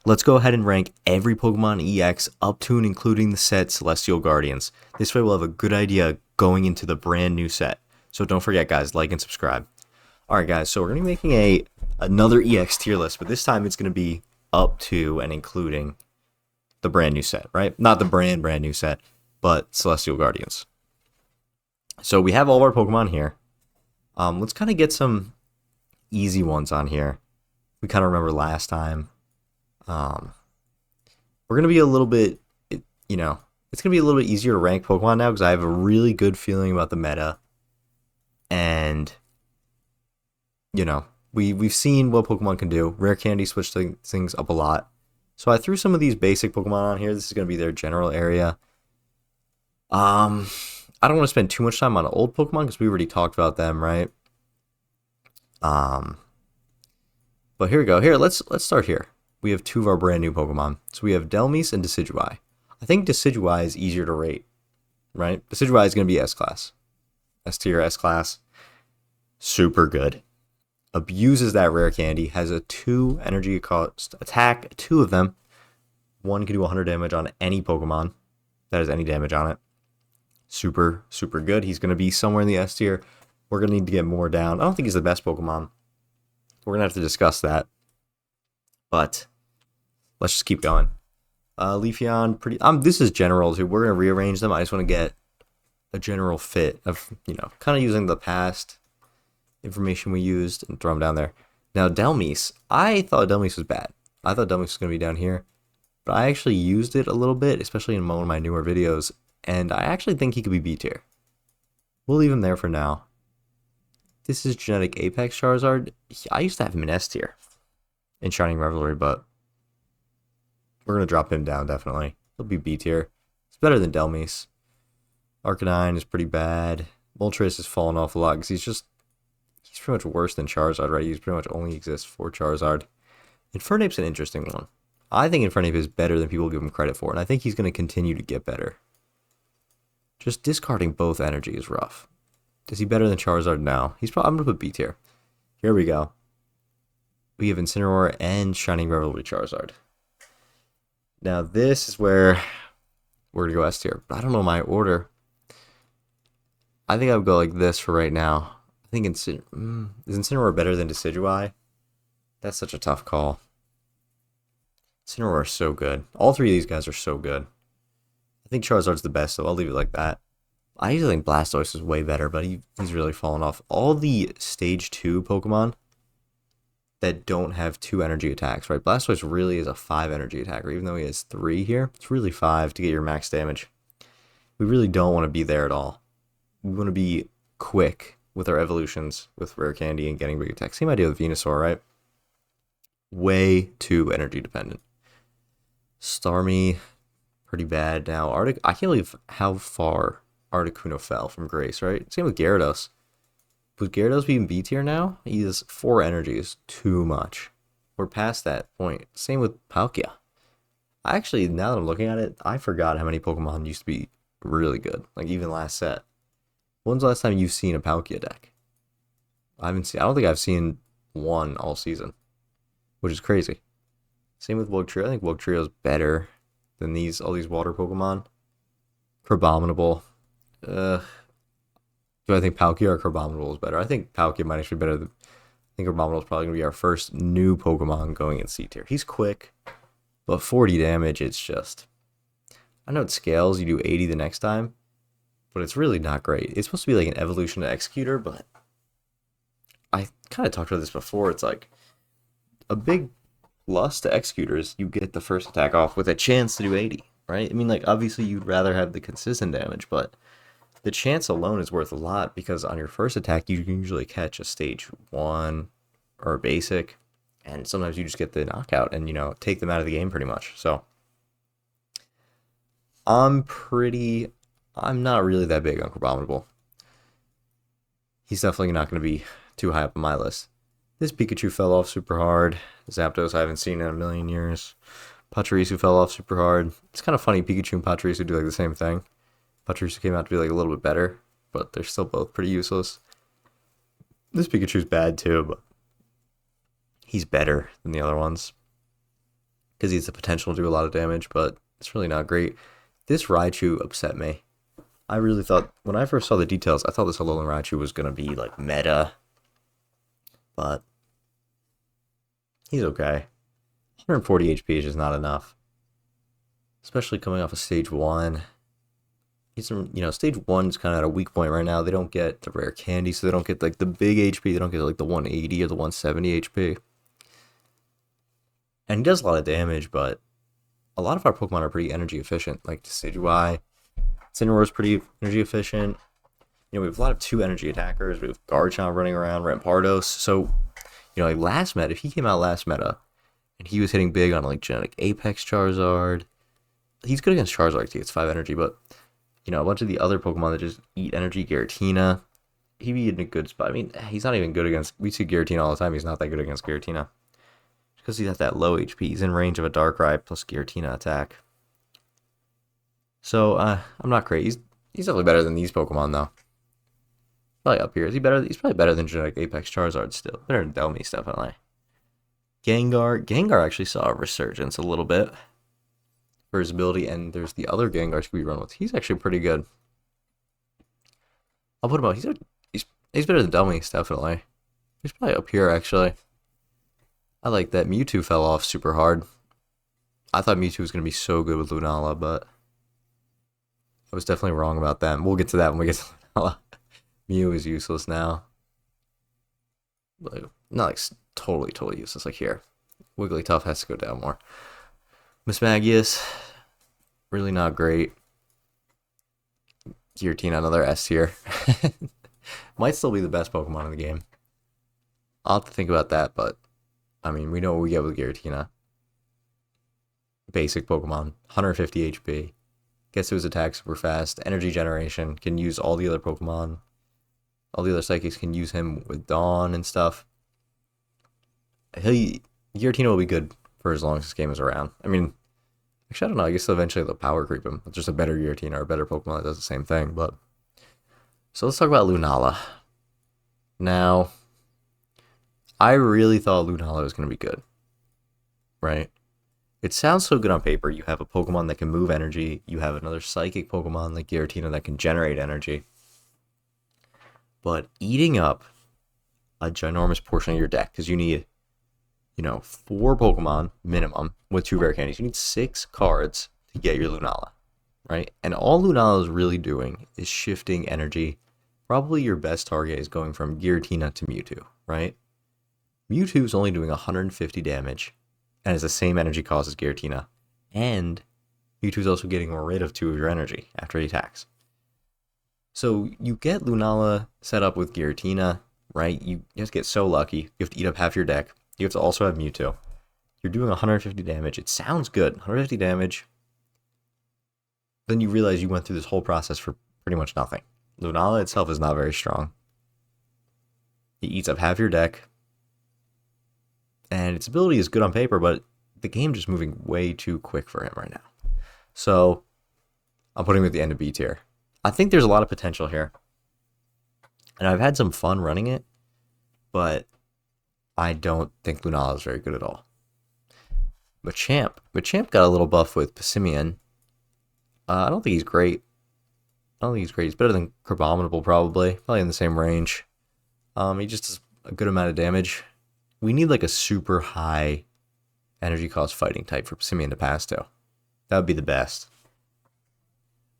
Let's go ahead and rank every Pokemon EX up to and including the set Celestial Guardians. This way we'll have a good idea going into the brand new set. So don't forget, guys, like and subscribe. Alright guys, so we're going to be making another EX tier list, but this time it's going to be up to and including the brand new set, right? Not the brand new set, but Celestial Guardians. So we have all of our Pokemon here. Let's kind of get some easy ones on here. We kind of remember last time. We're going to be a little bit, it's going to be a little bit easier to rank Pokemon now because I have a really good feeling about the meta. And, we've seen what Pokemon can do. Rare Candy switched things up a lot. So I threw some of these basic Pokemon on here. This is going to be their general area. I don't want to spend too much time on old Pokemon because we already talked about them, right? But here we go. Here, let's start here. We have two of our brand new Pokemon. So we have Delmise and Decidueye. I think Decidueye is easier to rate, right? Decidueye is going to be S-Class. S-Tier, S-Class. Super good. Abuses that Rare Candy. Has a 2 energy cost attack. 2 of them. One can do 100 damage on any Pokemon that has any damage on it. Super, super good. He's going to be somewhere in the S-Tier. We're going to need to get more down. I don't think he's the best Pokemon. We're going to have to discuss that. But let's just keep going. Leafeon, pretty. This is general too. We're gonna rearrange them. I just want to get a general fit of kind of using the past information we used and throw them down there. Now Delmise, I thought Delmise was bad. I thought Delmise was gonna be down here, but I actually used it a little bit, especially in one of my newer videos, and I actually think he could be B tier. We'll leave him there for now. This is Genetic Apex Charizard. I used to have him in S tier in Shining Revelry, but we're going to drop him down, definitely. He'll be B tier. It's better than Delmise. Arcanine is pretty bad. Moltres has fallen off a lot because he's pretty much worse than Charizard, right? He's pretty much only exists for Charizard. Infernape's an interesting one. I think Infernape is better than people give him credit for, and I think he's going to continue to get better. Just discarding both energy is rough. Is he better than Charizard? No. I'm going to put B tier. Here we go. We have Incineroar and Shining Revelry Charizard. Now this is where we're going to go S tier. But I don't know my order. I think I would go like this for right now. I think is Incineroar better than Decidueye? That's such a tough call. Incineroar is so good. All three of these guys are so good. I think Charizard's the best, so I'll leave it like that. I usually think Blastoise is way better, but he's really fallen off. All the Stage 2 Pokemon that don't have 2 energy attacks, right? Blastoise really is a 5 energy attacker, even though he has 3 here. It's really 5 to get your max damage. We really don't want to be there at all. We want to be quick with our evolutions with Rare Candy and getting big attacks. Same idea with Venusaur, right? Way too energy dependent. Starmie, pretty bad now. I can't believe how far Articuno fell from Grace, right? Same with Gyarados. Would Gyarados be in B tier now? He has 4 energies. Too much. We're past that point. Same with Palkia. Actually, now that I'm looking at it, I forgot how many Pokemon used to be really good. Like, even last set. When's the last time you've seen a Palkia deck? I don't think I've seen one all season. Which is crazy. Same with Wugtrio. I think Wugtrio is better than all these water Pokemon. Crabominable. Do I think Palkia or Crabominable is better? I think Palkia might actually be better. I think Crabominable is probably going to be our first new Pokemon going in C tier. He's quick, but 40 damage, it's just... I know it scales, you do 80 the next time, but it's really not great. It's supposed to be like an evolution to Executor, but I kind of talked about this before. It's like a big plus to Executors. You get the first attack off with a chance to do 80, right? I mean, like, obviously you'd rather have the consistent damage, but the chance alone is worth a lot because on your first attack, you can usually catch a stage 1 or a basic, and sometimes you just get the knockout and, take them out of the game pretty much. So I'm not really that big on Crabominable. He's definitely not going to be too high up on my list. This Pikachu fell off super hard. Zapdos I haven't seen in a million years. Pachirisu fell off super hard. It's kind of funny, Pikachu and Pachirisu do like the same thing. Pachirisu came out to be like a little bit better, but they're still both pretty useless. This Pikachu's bad too, but he's better than the other ones. because he has the potential to do a lot of damage, but it's really not great. This Raichu upset me. I really thought, when I first saw the details, I thought this Alolan Raichu was going to be, like, meta. But he's okay. 140 HP is just not enough. Especially coming off of Stage 1. Stage 1's kind of at a weak point right now. They don't get the rare candy, so they don't get, like, the big HP. They don't get, like, the 180 or the 170 HP. And he does a lot of damage, but a lot of our Pokemon are pretty energy efficient. Like, Decidueye, Cinnaroar's pretty energy efficient. We have a lot of 2 energy attackers. We have Garchomp running around, Rampardos. So, like last meta, if he came out last meta, and he was hitting big on like Genetic Apex Charizard, he's good against Charizard because he gets 5 energy, but, a bunch of the other Pokemon that just eat energy, Giratina, he'd be in a good spot. I mean, he's not even good against, we see Giratina all the time, he's not that good against Giratina. Because he's at that low HP, he's in range of a Darkrai plus Giratina attack. So, I'm not great. He's definitely better than these Pokemon, though. Probably up here. Is he better? He's probably better than Genetic Apex Charizard still. Better than Delmise, definitely. Gengar actually saw a resurgence a little bit for his ability, and there's the other Gengars we run with. He's actually pretty good. I'll put him out. He's better than Delmise, definitely. He's probably up here, actually. I like that. Mewtwo fell off super hard. I thought Mewtwo was going to be so good with Lunala, but I was definitely wrong about that. We'll get to that when we get to Lunala. Mew is useless now. Like, not like totally useless like here. Wigglytuff has to go down more. Mismagius, really not great. Giratina, another S tier. Might still be the best Pokemon in the game. I'll have to think about that, but I mean, we know what we get with Giratina. Basic Pokemon, 150 HP. Gets to his attack super fast. Energy generation, can use all the other Pokemon. All the other Psychics can use him with Dawn and stuff. Giratina will be good for as long as this game is around. I mean, actually, I don't know. I guess eventually they'll power creep him. It's just a better Giratina or a better Pokemon that does the same thing. But so let's talk about Lunala. Now, I really thought Lunala was going to be good. Right? It sounds so good on paper. You have a Pokemon that can move energy. You have another Psychic Pokemon like Giratina that can generate energy. But eating up a ginormous portion of your deck, because you need, 4 Pokemon minimum with 2 rare candies. You need 6 cards to get your Lunala, right? And all Lunala is really doing is shifting energy. Probably your best target is going from Giratina to Mewtwo, right? Mewtwo is only doing 150 damage and has the same energy cost as Giratina. And Mewtwo is also getting rid of 2 of your energy after he attacks. So you get Lunala set up with Giratina, right? You just get so lucky. You have to eat up half your deck. You have to also have Mewtwo. You're doing 150 damage. It sounds good. 150 damage. Then you realize you went through this whole process for pretty much nothing. Lunala itself is not very strong. He eats up half your deck. And its ability is good on paper, but the game just moving way too quick for him right now. So I'm putting him at the end of B tier. I think there's a lot of potential here. And I've had some fun running it, but I don't think Lunala is very good at all. Machamp got a little buff with Passimian. I don't think he's great. He's better than Crabominable, probably in the same range. He just does a good amount of damage. We need like a super high energy cost fighting type for Passimian to pass to. That would be the best.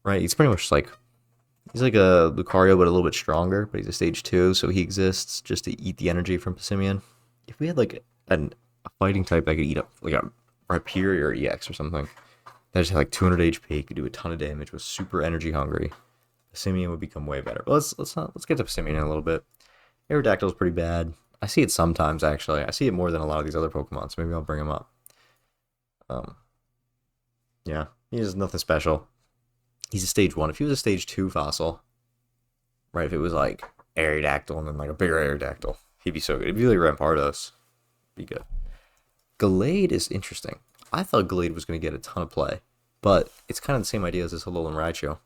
Right? He's pretty much like, he's like a Lucario, but a little bit stronger. But he's a stage 2, so he exists just to eat the energy from Passimian. If we had like a fighting type that could eat up like a Rhyperior EX or something, that just had like 200 HP, could do a ton of damage, was super energy hungry, Passimian would become way better. But let's get to Passimian in a little bit. Aerodactyl's pretty bad. I see it sometimes, actually. I see it more than a lot of these other Pokemon, so maybe I'll bring him up. Yeah, he's nothing special. He's a stage 1. If he was a stage 2 fossil, right, if it was like Aerodactyl and then like a bigger Aerodactyl, he'd be so good. It'd be like Rampardos. Be good. Gallade is interesting. I thought Gallade was going to get a ton of play, but it's kind of the same idea as this Alolan Raichu.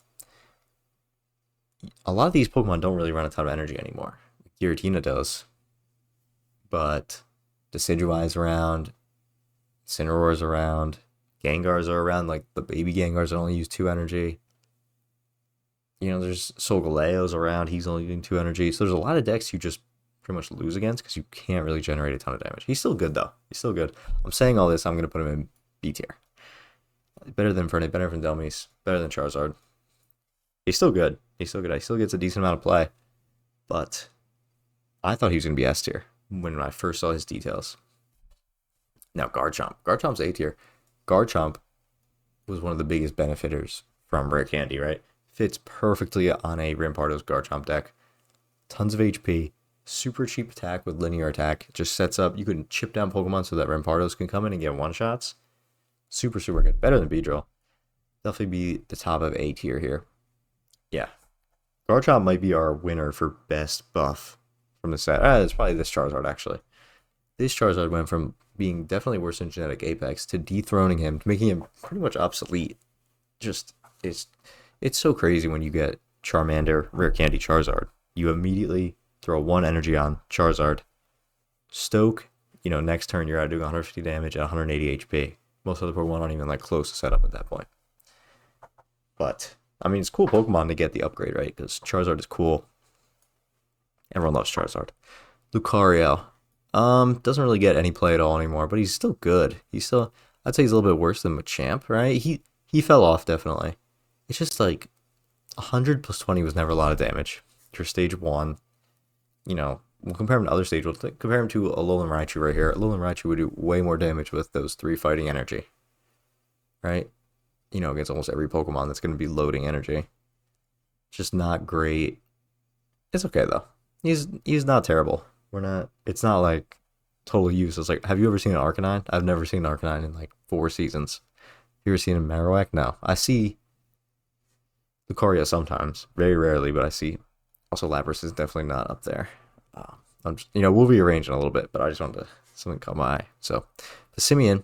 A lot of these Pokemon don't really run a ton of energy anymore. Giratina does. But Decidueye's around. Incineroar's around. Gengars are around, like the baby Gengars that only use 2 energy. You know, there's Solgaleo's around. He's only using 2 energy. So there's a lot of decks you just pretty much lose against because you can't really generate a ton of damage. He's still good, though. He's still good. I'm saying all this. I'm going to put him in B tier. Better than Fernet, better than Delmise, better than Charizard. He's still good. He's still good. He still gets a decent amount of play. But I thought he was going to be S tier when I first saw his details. Now, Garchomp. Garchomp's A tier. Garchomp was one of the biggest benefiters from Rare Candy, right? Fits perfectly on a Rampardos Garchomp deck. Tons of HP. Super cheap attack with linear attack. It just sets up, you can chip down Pokemon so that Rampardos can come in and get one-shots. Super, super good. Better than Beedrill. Definitely be the top of A tier here. Yeah. Garchomp might be our winner for best buff from the set. It's probably this Charizard, actually. This Charizard went from being definitely worse than Genetic Apex to dethroning him, to making him pretty much obsolete. Just, it's so crazy when you get Charmander, Rare Candy Charizard. You immediately throw 1 energy on Charizard. Stoke, next turn you're out doing 150 damage at 180 HP. Most other Pokemon aren't even like close to set up at that point. But, I mean, it's cool Pokemon to get the upgrade, right? Because Charizard is cool. Everyone loves Charizard. Lucario. Doesn't really get any play at all anymore, but he's still good. I'd say he's a little bit worse than Machamp, right? He fell off, definitely. It's just like 100 plus 20 was never a lot of damage. For stage 1, we'll compare him to other stages. We'll compare him to Alolan Raichu right here. Alolan Raichu would do way more damage with those 3 fighting energy, right? Against almost every Pokemon that's going to be loading energy. Just not great. It's okay, though. He's not terrible. It's not like totally useless. Like, have you ever seen an Arcanine? I've never seen an Arcanine in like 4 seasons. Have you ever seen a Marowak? No. I see Lucario sometimes, very rarely, but I see. Also, Lapras is definitely not up there. We'll rearrange in a little bit, but I just wanted something caught my eye. So, Simeon's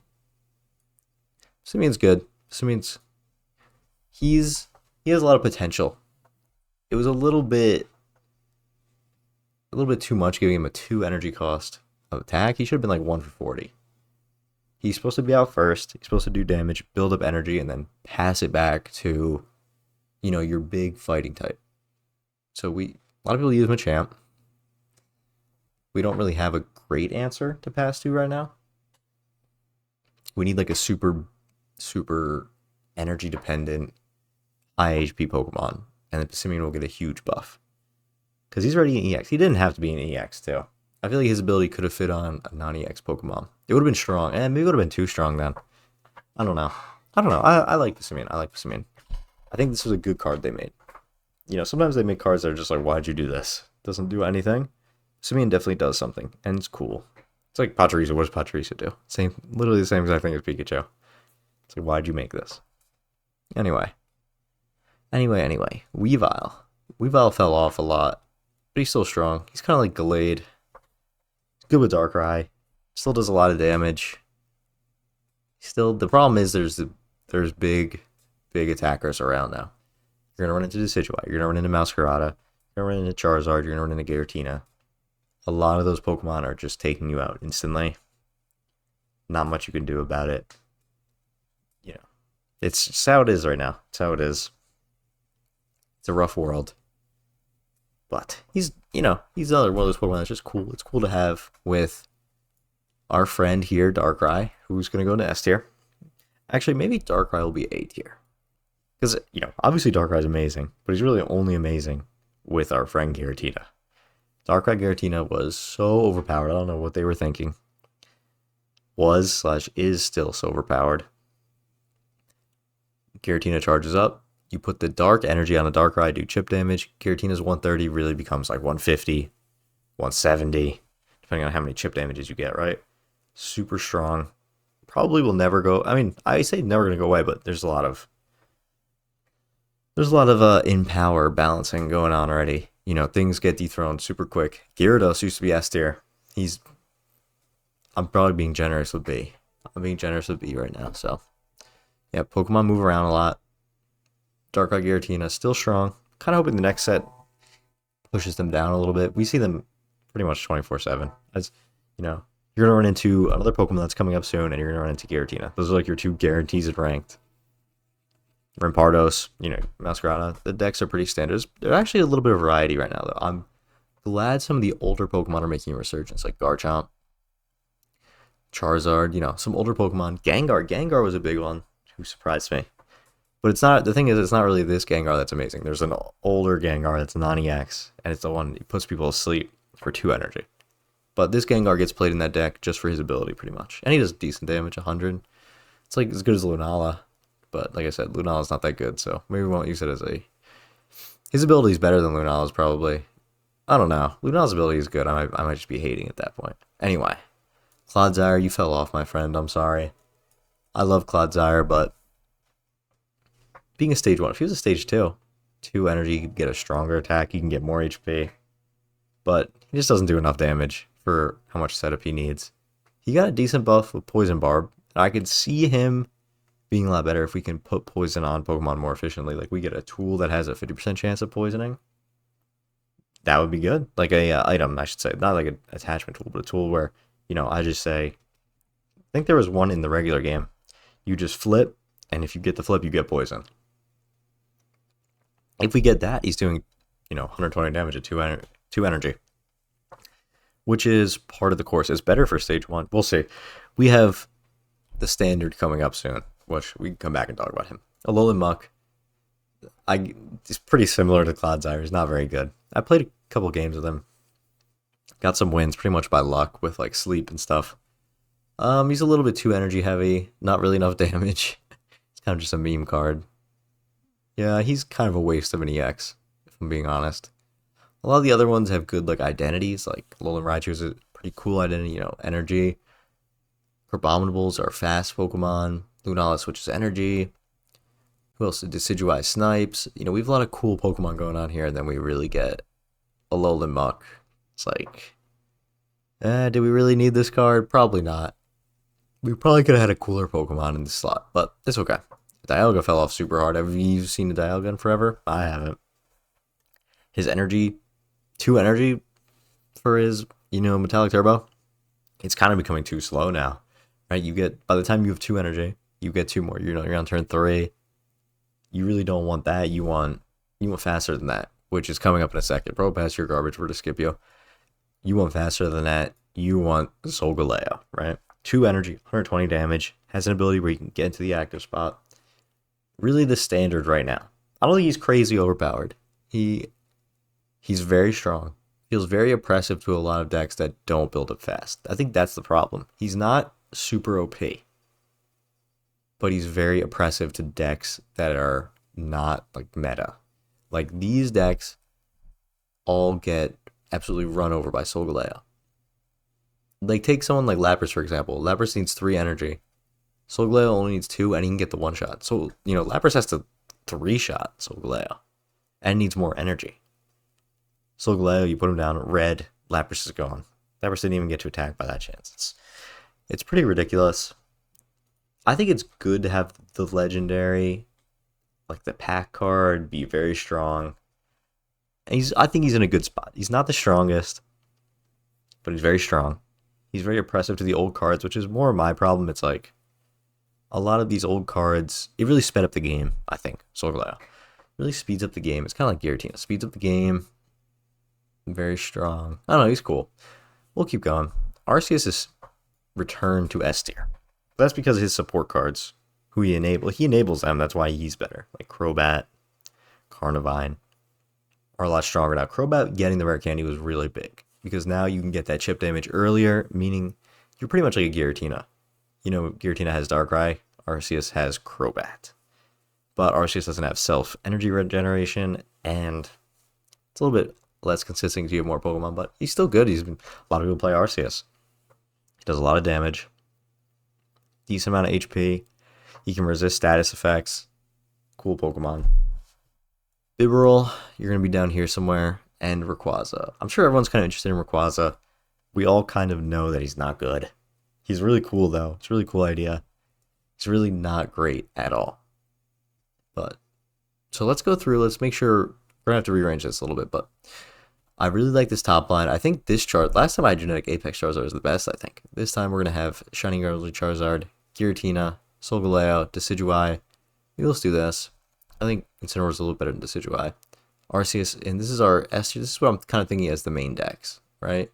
good. He has a lot of potential. It was a little bit too much giving him a 2 energy cost of attack. He should have been like 1 for 40. He's supposed to be out first. He's supposed to do damage, build up energy, and then pass it back to, your big fighting type. So a lot of people use Machamp. We don't really have a great answer to pass to right now. We need like a super, super energy dependent, high HP Pokemon, and the Simeon will get a huge buff. Because he's already an EX. He didn't have to be an EX, too. I feel like his ability could have fit on a non-EX Pokemon. It would have been strong. And maybe it would have been too strong then. I don't know. I like Simeon. I think this was a good card they made. Sometimes they make cards that are just like, why'd you do this? Doesn't do anything. Simeon definitely does something. And it's cool. It's like Pachirisu. What does Pachirisu do? Literally the same exact thing as Pikachu. It's like, why'd you make this? Anyway. Weavile. Weavile fell off a lot. But he's still strong. He's kind of like Gallade. Good with Darkrai. Still does a lot of damage. The problem is there's big attackers around now. You're going to run into Decidueye. You're going to run into Masquerada. You're going to run into Charizard. You're going to run into Giratina. A lot of those Pokemon are just taking you out instantly. Not much you can do about it. It's how it is right now. It's how it is. It's a rough world. But he's another one of those Pokemon that's just cool. It's cool to have with our friend here, Darkrai, who's going to go to S tier. Actually, maybe Darkrai will be A tier. Because, obviously Darkrai is amazing, but he's really only amazing with our friend Giratina. Darkrai Giratina was so overpowered. I don't know what they were thinking. Is still so overpowered. Giratina charges up. You put the dark energy on a Darkrai, do chip damage. Giratina's 130 really becomes like 150, 170, depending on how many chip damages you get, right? Super strong. Probably will never go. I mean, I say never going to go away, but there's a lot of in power balancing going on already. Things get dethroned super quick. Gyarados used to be S tier. I'm probably being generous with B. I'm being generous with B right now, so. Yeah, Pokemon move around a lot. Darkrai Giratina still strong. Kind of hoping the next set pushes them down a little bit. We see them pretty much 24/7. As You're going to run into another Pokemon that's coming up soon, and you're going to run into Giratina. Those are like your two guarantees at ranked. Rampardos, Masquerada. The decks are pretty standard. There's actually a little bit of variety right now, though. I'm glad some of the older Pokemon are making a resurgence, like Garchomp, Charizard, some older Pokemon. Gengar was a big one who surprised me. But it's not, the thing is, it's not really this Gengar that's amazing. There's an older Gengar that's non-EX, and it's the one that puts people to sleep for 2 energy. But this Gengar gets played in that deck just for his ability, pretty much. And he does decent damage, 100. It's like as good as Lunala. But like I said, Lunala's not that good, so maybe we won't use it as a... His ability is better than Lunala's, probably. I don't know. Lunala's ability is good. I might just be hating at that point. Anyway. Clodsire, you fell off, my friend. I'm sorry. I love Clodsire, but... being a stage 1, if he was a stage 2, 2 energy, you could get a stronger attack, you can get more HP. But he just doesn't do enough damage for how much setup he needs. He got a decent buff with Poison Barb. I could see him being a lot better if we can put poison on Pokemon more efficiently. Like, we get a tool that has a 50% chance of poisoning. That would be good. Like a item, I should say. Not like an attachment tool, but a tool where, I just say... I think there was one in the regular game. You just flip, and if you get the flip, you get poison. If we get that, he's doing, 120 damage at 2 energy. Which is part of the course. It's better for stage 1. We'll see. We have the standard coming up soon, which we can come back and talk about him. Alolan Muck. He's pretty similar to Clodsire. He's not very good. I played a couple games with him. Got some wins pretty much by luck with like sleep and stuff. He's a little bit too energy heavy. Not really enough damage. It's kind of just a meme card. Yeah, he's kind of a waste of an EX, if I'm being honest. A lot of the other ones have good like identities, like Alolan Raichu is a pretty cool identity, energy. Crabominables are fast Pokemon. Lunala switches energy. Who else? Decidueye Snipes. We have a lot of cool Pokemon going on here, and then we really get Alolan Muck. It's like, do we really need this card? Probably not. We probably could have had a cooler Pokemon in this slot, but it's okay. Dialga fell off super hard. Have you seen a Dialga in forever? I haven't. His energy, 2 energy for his, Metallic Turbo, it's kind of becoming too slow now. Right? By the time you have 2 energy, you get 2 more. You're on turn 3. You really don't want that. You want faster than that, which is coming up in a second. Propass, your garbage. We're to skip you. You want faster than that. You want Solgaleo, right? 2 energy, 120 damage. Has an ability where you can get into the active spot. Really the standard right now. I don't think he's crazy overpowered. He's very strong. Feels very oppressive to a lot of decks that don't build up fast. I think that's the problem. He's not super OP. But he's very oppressive to decks that are not like meta. Like these decks all get absolutely run over by Solgaleo. Like take someone like Lapras, for example. Lapras needs 3 energy. Solgaleo only needs 2 and he can get the 1 shot. So, Lapras has to 3 shot Solgaleo. And needs more energy. Solgaleo, you put him down, red, Lapras is gone. Lapras didn't even get to attack by that chance. It's pretty ridiculous. I think it's good to have the legendary, like the pack card, be very strong. And I think he's in a good spot. He's not the strongest, but he's very strong. He's very oppressive to the old cards, which is more my problem. It's like, a lot of these old cards, it really sped up the game, I think. Solgaleo really speeds up the game. It's kind of like Giratina. Speeds up the game. Very strong. I don't know, he's cool. We'll keep going. Arceus is returned to S tier. That's because of his support cards, who he enables them. That's why he's better. Like Crobat, Carnivine are a lot stronger now. Crobat getting the rare candy was really big because now you can get that chip damage earlier, meaning you're pretty much like a Giratina. Giratina has Darkrai, Arceus has Crobat. But Arceus doesn't have self-energy regeneration, and it's a little bit less consistent because you have more Pokemon, but he's still good. A lot of people play Arceus. He does a lot of damage. Decent amount of HP. He can resist status effects. Cool Pokemon. Bibarel, you're going to be down here somewhere, and Rayquaza. I'm sure everyone's kind of interested in Rayquaza. We all kind of know that he's not good. He's really cool, though. It's a really cool idea. It's really not great at all. So let's go through. Let's make sure. We're going to have to rearrange this a little bit, but I really like this top line. I think this chart, last time I had Genetic Apex Charizard was the best, I think. This time we're going to have Shining Early Charizard, Giratina, Solgaleo, Decidueye. Maybe let's do this. I think Incineroar is a little better than Decidueye. Arceus, and this is our S tier. This is what I'm kind of thinking as the main decks, right?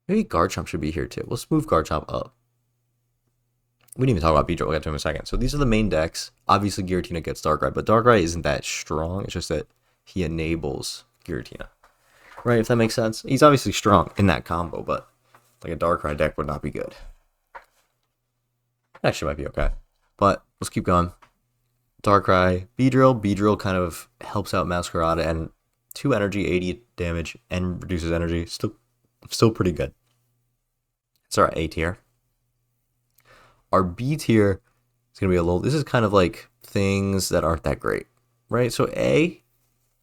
Maybe Garchomp should be here too. Let's move Garchomp up. We didn't even talk about Beedrill. We'll get to him in a second. So these are the main decks. Obviously, Giratina gets Darkrai, but Darkrai isn't that strong. It's just that he enables Giratina. Right, if that makes sense. He's obviously strong in that combo, but like a Darkrai deck would not be good. Actually might be okay. But let's keep going. Darkrai, Beedrill. Beedrill kind of helps out Masquerada, and 2 energy, 80 damage, and reduces energy. Still pretty good. It's our A tier. Our B tier is going to be a little... This is kind of like things that aren't that great, right? So A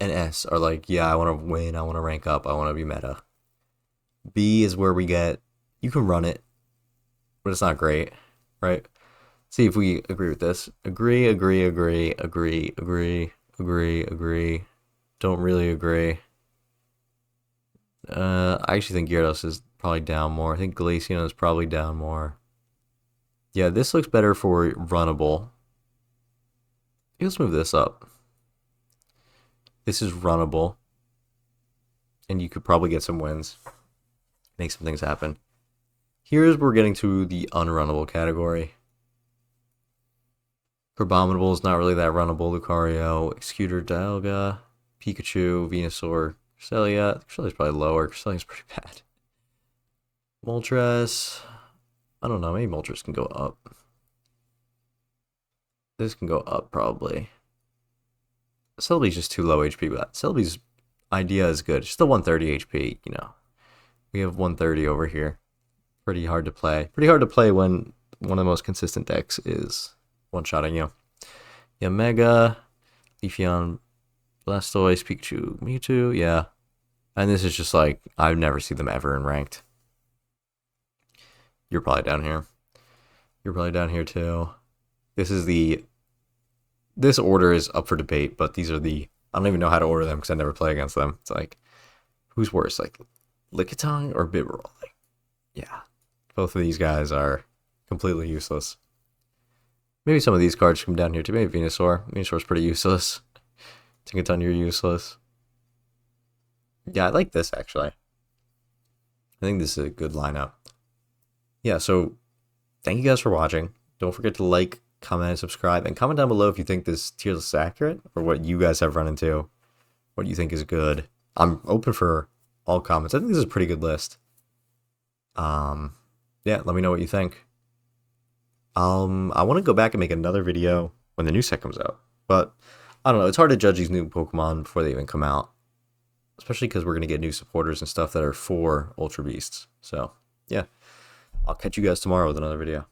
and S are like, yeah, I want to win, I want to rank up, I want to be meta. B is where we get, you can run it, but it's not great, right? See if we agree with this. Agree. Don't really agree. I actually think Gyarados is probably down more. I think Glaceon is probably down more. Yeah, this looks better for runnable. Let's move this up. This is runnable. And you could probably get some wins. Make some things happen. Here's where we're getting to the unrunnable category. Crabominable is not really that runnable. Lucario, Executor, Dialga, Pikachu, Venusaur, Cresselia. Cresselia's probably lower. Cresselia's pretty bad. Moltres. I don't know. Maybe Moltres can go up. This can go up probably. Celebi's just too low HP, but Celebi's idea is good. It's still 130 HP, you know. We have 130 over here. Pretty hard to play. Pretty hard to play when one of the most consistent decks is one-shotting you. Yeah, Mega, Leafeon, Blastoise, Pikachu, Mewtwo, yeah. And this is just like, I've never seen them ever in ranked. You're probably down here. You're probably down here too. This order is up for debate, but these are the, I don't even know how to order them because I never play against them. It's like, who's worse, like Lickitung or Bibarel? Like, yeah, both of these guys are completely useless. Maybe some of these cards come down here too. Maybe Venusaur. Venusaur's pretty useless. Tinkaton, you're useless. Yeah, I like this actually. I think this is a good lineup. Yeah, so thank you guys for watching. Don't forget to like, comment, and subscribe. And comment down below if you think this tier list is accurate or what you guys have run into. What you think is good. I'm open for all comments. I think this is a pretty good list. Yeah, let me know what you think. I want to go back and make another video when the new set comes out. But, I don't know. It's hard to judge these new Pokemon before they even come out. Especially because we're going to get new supporters and stuff that are for Ultra Beasts. So, yeah. I'll catch you guys tomorrow with another video.